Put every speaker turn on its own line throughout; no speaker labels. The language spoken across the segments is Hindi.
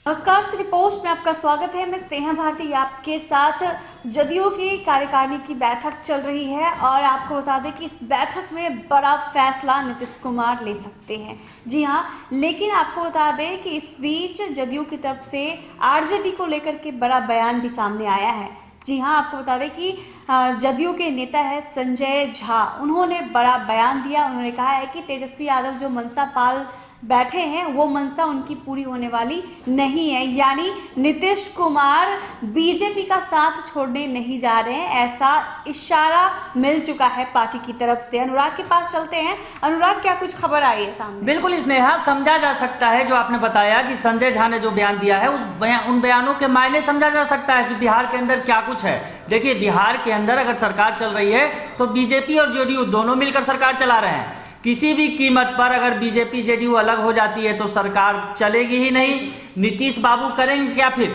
नमस्कार, श्री पोस्ट में आपका स्वागत है। मैं स्नेहा भारती आपके साथ। जदयू की कार्यकारिणी की बैठक चल रही है और आपको बता दें कि इस बैठक में बड़ा फैसला नीतीश कुमार ले सकते हैं। जी हां, लेकिन आपको बता दें कि इस बीच जदयू की तरफ से आरजेडी को लेकर के बड़ा बयान भी सामने आया है। जी हां, आपको बता दें कि जदयू के नेता है संजय झा, उन्होंने बड़ा बयान दिया। उन्होंने कहा है कि तेजस्वी यादव जो मनसा पाल बैठे हैं वो मनसा उनकी पूरी होने वाली नहीं है, यानी नीतीश कुमार बीजेपी का साथ छोड़ने नहीं जा रहे हैं, ऐसा इशारा मिल चुका है पार्टी की तरफ से। अनुराग के पास चलते हैं। अनुराग, क्या कुछ खबर आई है सामने?
बिल्कुल स्नेहा, समझा जा सकता है जो आपने बताया कि संजय झा ने जो बयान दिया है उन बयानों के मायने समझा जा सकता है कि बिहार के अंदर क्या कुछ है। देखिए, बिहार के अंदर अगर सरकार चल रही है तो बीजेपी और जेडीयू दोनों मिलकर सरकार चला रहे हैं। किसी भी कीमत पर अगर बीजेपी जेडीयू अलग हो जाती है तो सरकार चलेगी ही नहीं। नीतीश बाबू करेंगे क्या फिर?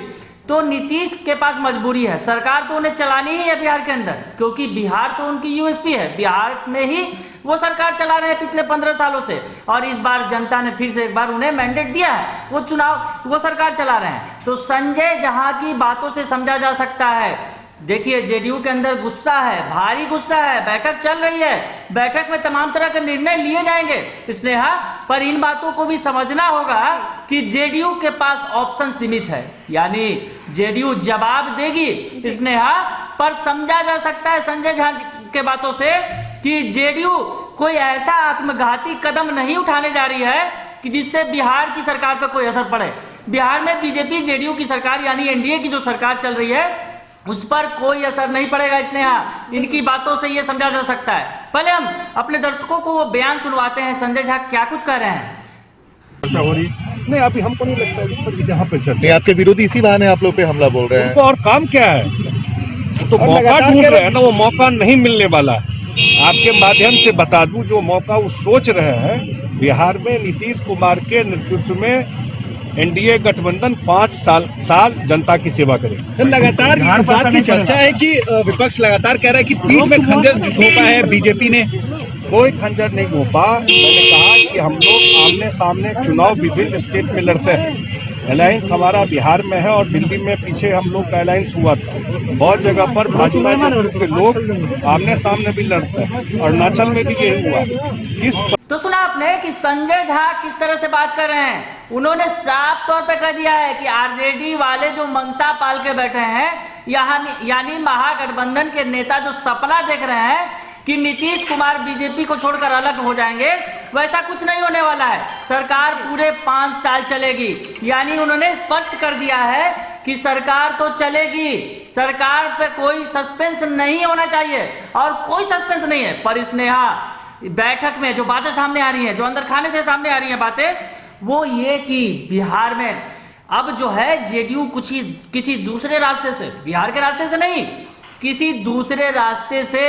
तो नीतीश के पास मजबूरी है, सरकार तो उन्हें चलानी ही है बिहार के अंदर, क्योंकि बिहार तो उनकी यूएसपी है। बिहार में ही वो सरकार चला रहे हैं पिछले 15 सालों से, और इस बार जनता ने फिर से एक बार उन्हें मैंडेट दिया है, वो सरकार चला रहे हैं। तो संजय झा की बातों से समझा जा सकता है। देखिए, जेडीयू के अंदर गुस्सा है, भारी गुस्सा है। बैठक चल रही है, बैठक में तमाम तरह के निर्णय लिए जाएंगे स्नेहा, पर इन बातों को भी समझना होगा कि जेडीयू के पास ऑप्शन सीमित है, यानी जेडीयू जवाब देगी स्नेहा। पर समझा जा सकता है संजय झा के बातों से कि जेडीयू कोई ऐसा आत्मघाती कदम नहीं उठाने जा रही है कि जिससे बिहार की सरकार पर कोई असर पड़े। बिहार में बीजेपी जेडीयू की सरकार यानी एनडीए की जो सरकार चल रही है उस पर कोई असर नहीं पड़ेगा स्नेहा। इनकी बातों से ये समझा जा सकता है। पहले हम अपने दर्शकों को वो बयान सुनवाते हैं, संजय झा क्या कुछ कह रहे हैं।
नहीं, अभी हमको नहीं लगता इस पर यहाँ पे चलते।
आपके विरोधी इसी बहाने आप लोग पे हमला बोल रहे हैं।
और काम क्या है? तो मौका ढूंढ रहे हैं ना, वो मौका नहीं मिलने वाला है। आपके माध्यम से बता दूं, जो मौका वो सोच रहे हैं, बिहार में नीतीश कुमार के नेतृत्व में एनडीए गठबंधन 5 साल जनता की सेवा करे।
लगातार इस बात की चर्चा है कि विपक्ष लगातार कह रहा है कि पीठ में खंजर घोंपा है बीजेपी ने।
कोई खंजर नहीं घोंपा। मैंने कहा कि हम लोग आमने सामने चुनाव विभिन्न स्टेट में लड़ते हैं। अलायंस हमारा बिहार में है और दिल्ली में पीछे हम लोग का अलायंस हुआ था। बहुत जगह पर भाजपा के लोग आमने सामने भी लड़ते हैं, अरुणाचल में भी यही हुआ।
तो सुना आपने कि संजय झा किस तरह से बात कर रहे हैं। उन्होंने साफ तौर पे कह दिया है कि आरजेडी वाले जो मनसा पाल के बैठे हैं, यानी महागठबंधन के नेता जो सपना देख रहे हैं कि नीतीश कुमार बीजेपी को छोड़कर अलग हो जाएंगे, वैसा कुछ नहीं होने वाला है। सरकार पूरे 5 साल चलेगी, यानी उन्होंने स्पष्ट कर दिया है कि सरकार तो चलेगी, सरकार पे कोई सस्पेंस नहीं होना चाहिए, और कोई सस्पेंस नहीं है। पर स्नेहा, बैठक में जो बातें सामने आ रही हैं, जो अंदर खाने से सामने आ रही हैं बातें, वो ये कि बिहार में अब जो है जेडीयू किसी दूसरे रास्ते से, बिहार के रास्ते से नहीं, किसी दूसरे रास्ते से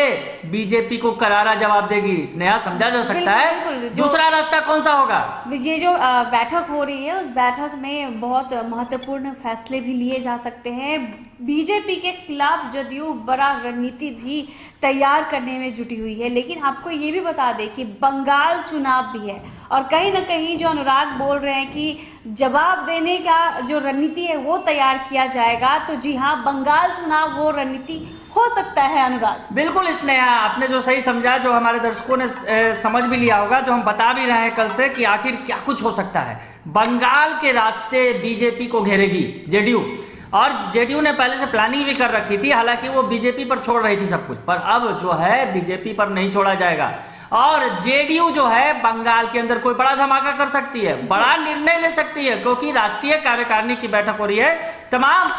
बीजेपी को करारा जवाब देगी। स्नेहा, समझा जा सकता है दूसरा रास्ता कौन सा होगा?
ये जो बैठक हो रही है उस बैठक में बहुत महत्वपूर्ण फैसले भी लिए जा सकते हैं। बीजेपी के खिलाफ जदयू बड़ा रणनीति भी तैयार करने में जुटी हुई है। लेकिन आपको ये भी बता दें कि बंगाल चुनाव भी है, और कहीं ना कहीं जो अनुराग बोल रहे हैं कि जवाब देने का जो रणनीति है वो तैयार किया जाएगा, तो जी हाँ, बंगाल चुनाव वो रणनीति हो सकता है। अनुराग,
बिल्कुल स्नेहा, आपने जो सही समझा, जो हमारे दर्शकों ने समझ भी लिया होगा, जो हम बता भी रहे हैं कल से कि आखिर क्या कुछ हो सकता है। बंगाल के रास्ते बीजेपी को घेरेगी जेडीयू, और जेडीयू ने पहले से प्लानिंग भी कर रखी थी। हालांकि वो बीजेपी पर छोड़ रही थी सब कुछ, पर अब जो है बीजेपी पर नहीं छोड़ा जाएगा, और जेडीयू जो है बंगाल के अंदर कोई बड़ा धमाका कर सकती है, बड़ा निर्णय ले सकती है, क्योंकि राष्ट्रीय कार्यकारिणी की बैठक हो रही है, तमाम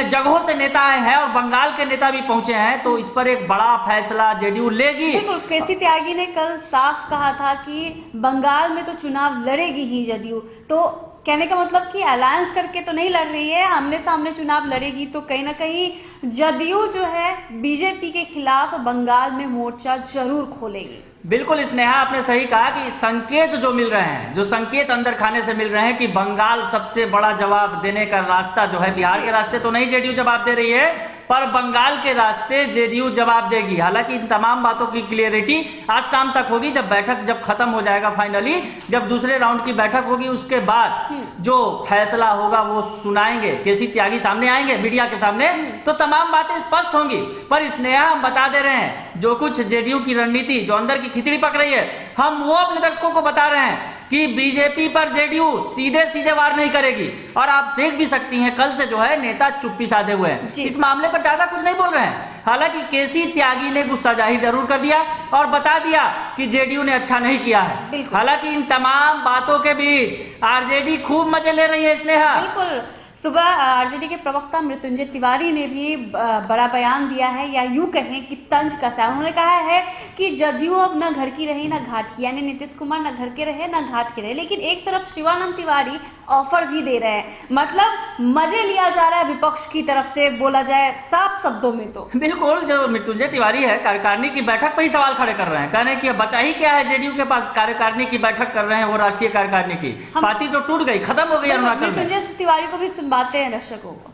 जगहों से नेता आए हैं और बंगाल के नेता भी पहुंचे हैं, तो इस पर एक बड़ा फैसला जेडीयू लेगी।
बिल्कुल, केसी त्यागी ने कल साफ कहा था कि बंगाल में तो चुनाव लड़ेगी ही जदयू। तो कहने का मतलब कि अलायंस करके तो नहीं लड़ रही है, आमने सामने चुनाव लड़ेगी। तो कहीं ना कहीं जदयू जो है बीजेपी के खिलाफ बंगाल में मोर्चा जरूर खोलेगी।
बिल्कुल स्नेहा, आपने सही कहा कि संकेत जो मिल रहे हैं, जो संकेत अंदर खाने से मिल रहे हैं कि बंगाल सबसे बड़ा जवाब देने का रास्ता जो है, बिहार के रास्ते तो नहीं जेडीयू जवाब दे रही है, पर बंगाल के रास्ते जेडीयू जवाब देगी। हालांकि इन तमाम बातों की क्लियरिटी आज शाम तक होगी, जब बैठक जब खत्म हो जाएगा फाइनली, जब दूसरे राउंड की बैठक होगी, उसके बाद जो फैसला होगा वो सुनाएंगे, केसी त्यागी सामने आएंगे मीडिया के सामने, तो तमाम बातें स्पष्ट होंगी। पर स्नेहा, हम बता दे रहे हैं जो कुछ जेडीयू की रणनीति, जो अंदर की खिचड़ी पक रही है, हम वो अपने दर्शकों को बता रहे हैं कि बीजेपी पर जेडीयू सीधे सीधे वार नहीं करेगी। और आप देख भी सकती हैं कल से जो है नेता चुप्पी साधे हुए हैं, इस मामले पर ज्यादा कुछ नहीं बोल रहे हैं। हालांकि केसी त्यागी ने गुस्सा जाहिर जरूर कर दिया और बता दिया कि जेडीयू ने अच्छा नहीं किया है। हालांकि इन तमाम बातों के बीच आरजेडी खूब मजे ले रही है स्नेहा।
बिल्कुल, सुबह आरजेडी के प्रवक्ता मृत्युंजय तिवारी ने भी बड़ा बयान दिया है, या यूं कहें कि तंज कसा। उन्होंने कहा है कि जदयू अब न घर की रही न घाट की, यानी नीतीश कुमार न घर के रहे न घाट के रहे। लेकिन एक तरफ शिवानंद तिवारी ऑफर भी दे रहे हैं, मतलब मजे लिया जा रहा है विपक्ष की तरफ से, बोला जाए साफ शब्दों में तो।
बिल्कुल, जो मृत्युंजय तिवारी है कार्यकारिणी की बैठक पर ही सवाल खड़े कर रहे हैं, कह रहे हैं कि बचा ही क्या है जेडीयू के पास, कार्यकारिणी की बैठक कर रहे हैं वो राष्ट्रीय कार्यकारिणी की। पार्टी तो टूट गई, खत्म हो गई अरुणाचल में।
मृत्युंजय तिवारी को भी बातें हैं दर्शकों को।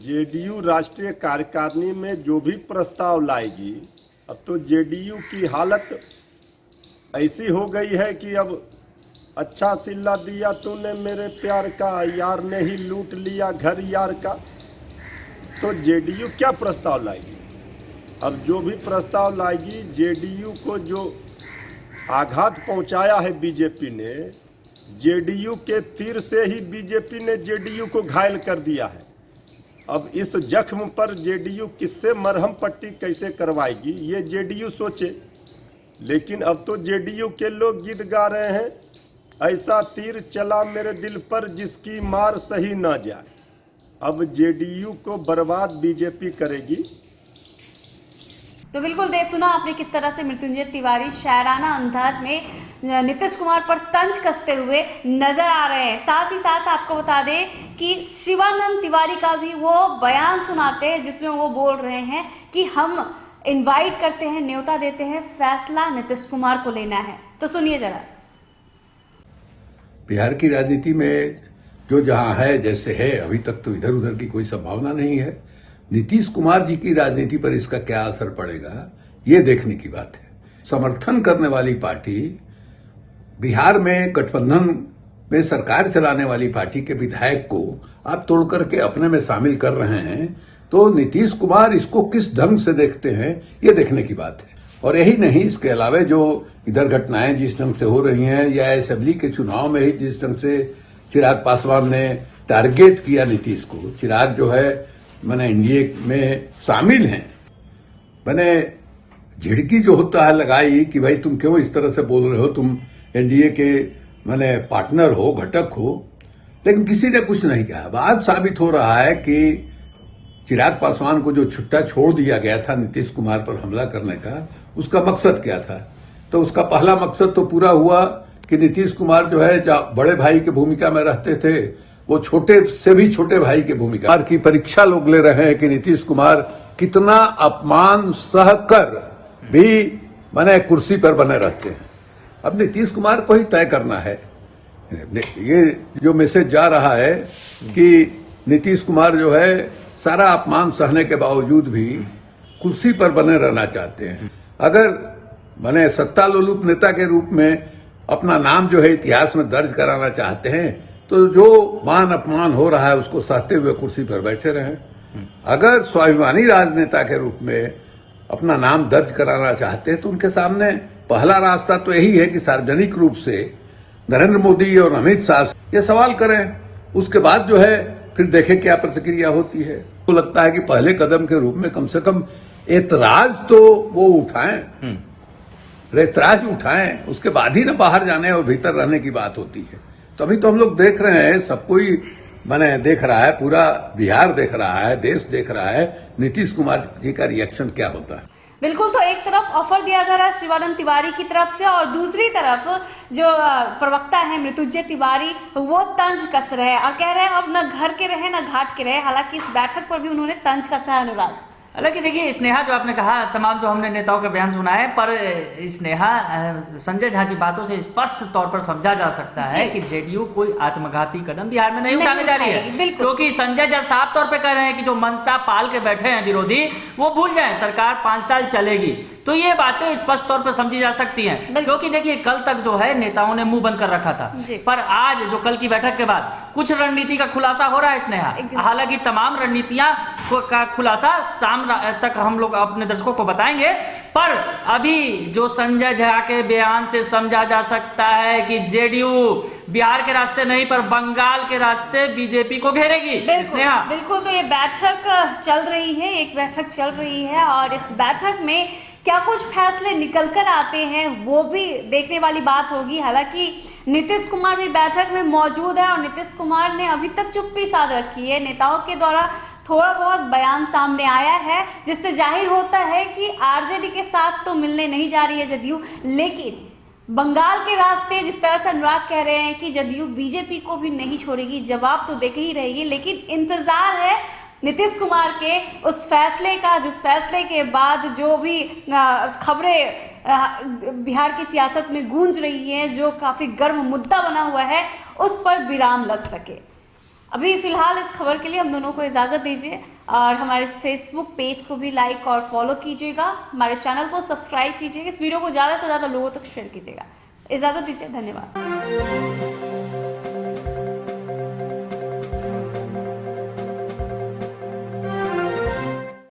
जेडीयू राष्ट्रीय कार्यकारिणी में जो भी प्रस्ताव लाएगी, अब तो जेडीयू की हालत ऐसी हो गई है कि अब अच्छा सिल्ला दिया तूने मेरे प्यार का, यार ने ही लूट लिया घर यार का। तो जेडीयू क्या प्रस्ताव लाएगी? अब जो भी प्रस्ताव लाएगी, जेडीयू को जो आघात पहुंचाया है बीजेपी ने, जेडीयू के तीर से ही बीजेपी ने जेडीयू को घायल कर दिया है। अब इस जख्म पर जेडीयू किससे मरहम पट्टी कैसे करवाएगी, ये जेडीयू सोचे। लेकिन अब तो जेडीयू के लोग गीत गा रहे हैं, ऐसा तीर चला मेरे दिल पर जिसकी मार सही ना जाए। अब जेडीयू को बर्बाद बीजेपी करेगी।
तो बिल्कुल सुना आपने किस तरह से मृत्युंजय तिवारी शायराना अंदाज में नीतीश कुमार पर तंज कसते हुए नजर आ रहे हैं। साथ ही साथ आपको बता दें कि शिवानंद तिवारी का भी वो बयान सुनाते हैं, जिसमें वो बोल रहे हैं कि हम इनवाइट करते हैं, न्योता देते हैं, फैसला नीतीश कुमार को लेना है। तो सुनिए जरा।
बिहार की राजनीति में जो जहां है जैसे है, अभी तक तो इधर उधर की कोई संभावना नहीं है। नीतीश कुमार जी की राजनीति पर इसका क्या असर पड़ेगा, ये देखने की बात है। समर्थन करने वाली पार्टी, बिहार में गठबंधन में सरकार चलाने वाली पार्टी के विधायक को आप तोड़ करके अपने में शामिल कर रहे हैं, तो नीतीश कुमार इसको किस ढंग से देखते हैं, ये देखने की बात है। और यही नहीं, इसके अलावा जो इधर घटनाएं जिस ढंग से हो रही हैं, या असेंबली के चुनाव में ही जिस ढंग से चिराग पासवान ने टारगेट किया नीतीश को, चिराग जो है मैंने एनडीए में शामिल हैं, मैंने झिड़की जो होता है लगाई कि भाई तुम क्यों इस तरह से बोल रहे हो, तुम एनडीए के मैंने पार्टनर हो, घटक हो, लेकिन किसी ने कुछ नहीं कहा। बात साबित हो रहा है कि चिराग पासवान को जो छुट्टा छोड़ दिया गया था नीतीश कुमार पर हमला करने का, उसका मकसद क्या था। तो उसका पहला मकसद तो पूरा हुआ कि नीतीश कुमार जो है बड़े भाई की भूमिका में रहते थे, वो छोटे से भी छोटे भाई की भूमिका की परीक्षा लोग ले रहे हैं कि नीतीश कुमार कितना अपमान सहकर भी मैंने कुर्सी पर बने रहते हैं। अब नीतीश कुमार को ही तय करना है। ये जो मैसेज जा रहा है कि नीतीश कुमार जो है सारा अपमान सहने के बावजूद भी कुर्सी पर बने रहना चाहते हैं। अगर मैंने सत्ता लोलुप नेता के रूप में अपना नाम जो है इतिहास में दर्ज कराना चाहते हैं, तो जो मान अपमान हो रहा है उसको सहते हुए कुर्सी पर बैठे रहें। अगर स्वाभिमानी राजनेता के रूप में अपना नाम दर्ज कराना चाहते हैं, तो उनके सामने पहला रास्ता तो यही है कि सार्वजनिक रूप से नरेंद्र मोदी और अमित शाह ये सवाल करें, उसके बाद जो है फिर देखें क्या प्रतिक्रिया होती है। तो लगता है कि पहले कदम के रूप में कम से कम एतराज तो वो उठाएं, एतराज उठाएं, उसके बाद ही ना बाहर जाने और भीतर रहने की बात होती है। तो अभी तो हम लोग देख रहे हैं, सब कोई मैंने देख रहा है, पूरा बिहार देख रहा है, देश देख रहा है नीतीश कुमार जी का रिएक्शन क्या होता है।
बिल्कुल, तो एक तरफ ऑफर दिया जा रहा है शिवानंद तिवारी की तरफ से, और दूसरी तरफ जो प्रवक्ता है मृत्युंजय तिवारी, वो तंज कस रहे हैं और कह रहे हैं अब न घर के रहे न घाट के रहे। हालांकि इस बैठक पर भी उन्होंने तंज कसा है। अनुराग,
हालांकि देखिए स्नेहा, जो आपने कहा तमाम जो हमने नेताओं का बयान सुना है, पर स्नेहा संजय झा की बातों से स्पष्ट तौर पर समझा जा सकता है कि जेडीयू कोई आत्मघाती कदम बिहार में नहीं उठाने जा रही है, क्योंकि संजय झा साफ तौर पे कह रहे हैं कि जो मनसा पाल के बैठे हैं विरोधी, वो भूल जाएं, सरकार 5 साल चलेगी। तो ये बातें स्पष्ट तौर पर समझी जा सकती हैं, क्योंकि देखिए कल तक जो है नेताओं ने मुंह बंद कर रखा था, पर आज जो कल की बैठक के बाद कुछ रणनीति का खुलासा हो रहा है स्नेहा। हालांकि तमाम रणनीतियां का खुलासा शाम तक हम लोग अपने दर्शकों को बताएंगे, पर अभी जो संजय झा के बयान से समझा जा सकता है कि जेडीयू बिहार के रास्ते नहीं पर बंगाल के रास्ते बीजेपी को घेरेगी।
बिल्कुल, तो ये बैठक चल रही है, एक बैठक चल रही है और इस बैठक में क्या कुछ फैसले निकल कर आते हैं वो भी देखने वाली बात होगी। हालांकि नीतीश कुमार भी बैठक में मौजूद है और नीतीश कुमार ने अभी तक चुप्पी साध रखी है। नेताओं के द्वारा थोड़ा बहुत बयान सामने आया है, जिससे जाहिर होता है कि आरजेडी के साथ तो मिलने नहीं जा रही है जदयू, लेकिन बंगाल के रास्ते जिस तरह से अनुराग कह रहे हैं कि जदयू बीजेपी को भी नहीं छोड़ेगी, जवाब तो देके ही रहेगी। लेकिन इंतजार है नीतीश कुमार के उस फैसले का, जिस फैसले के बाद जो भी खबरें बिहार की सियासत में गूंज रही हैं, जो काफ़ी गर्म मुद्दा बना हुआ है, उस पर विराम लग सके। अभी फिलहाल इस खबर के लिए हम दोनों को इजाज़त दीजिए और हमारे फेसबुक पेज को भी लाइक और फॉलो कीजिएगा, हमारे चैनल को सब्सक्राइब कीजिएगा, इस वीडियो को ज़्यादा से ज़्यादा लोगों तक शेयर कीजिएगा। इजाज़त दीजिए, धन्यवाद।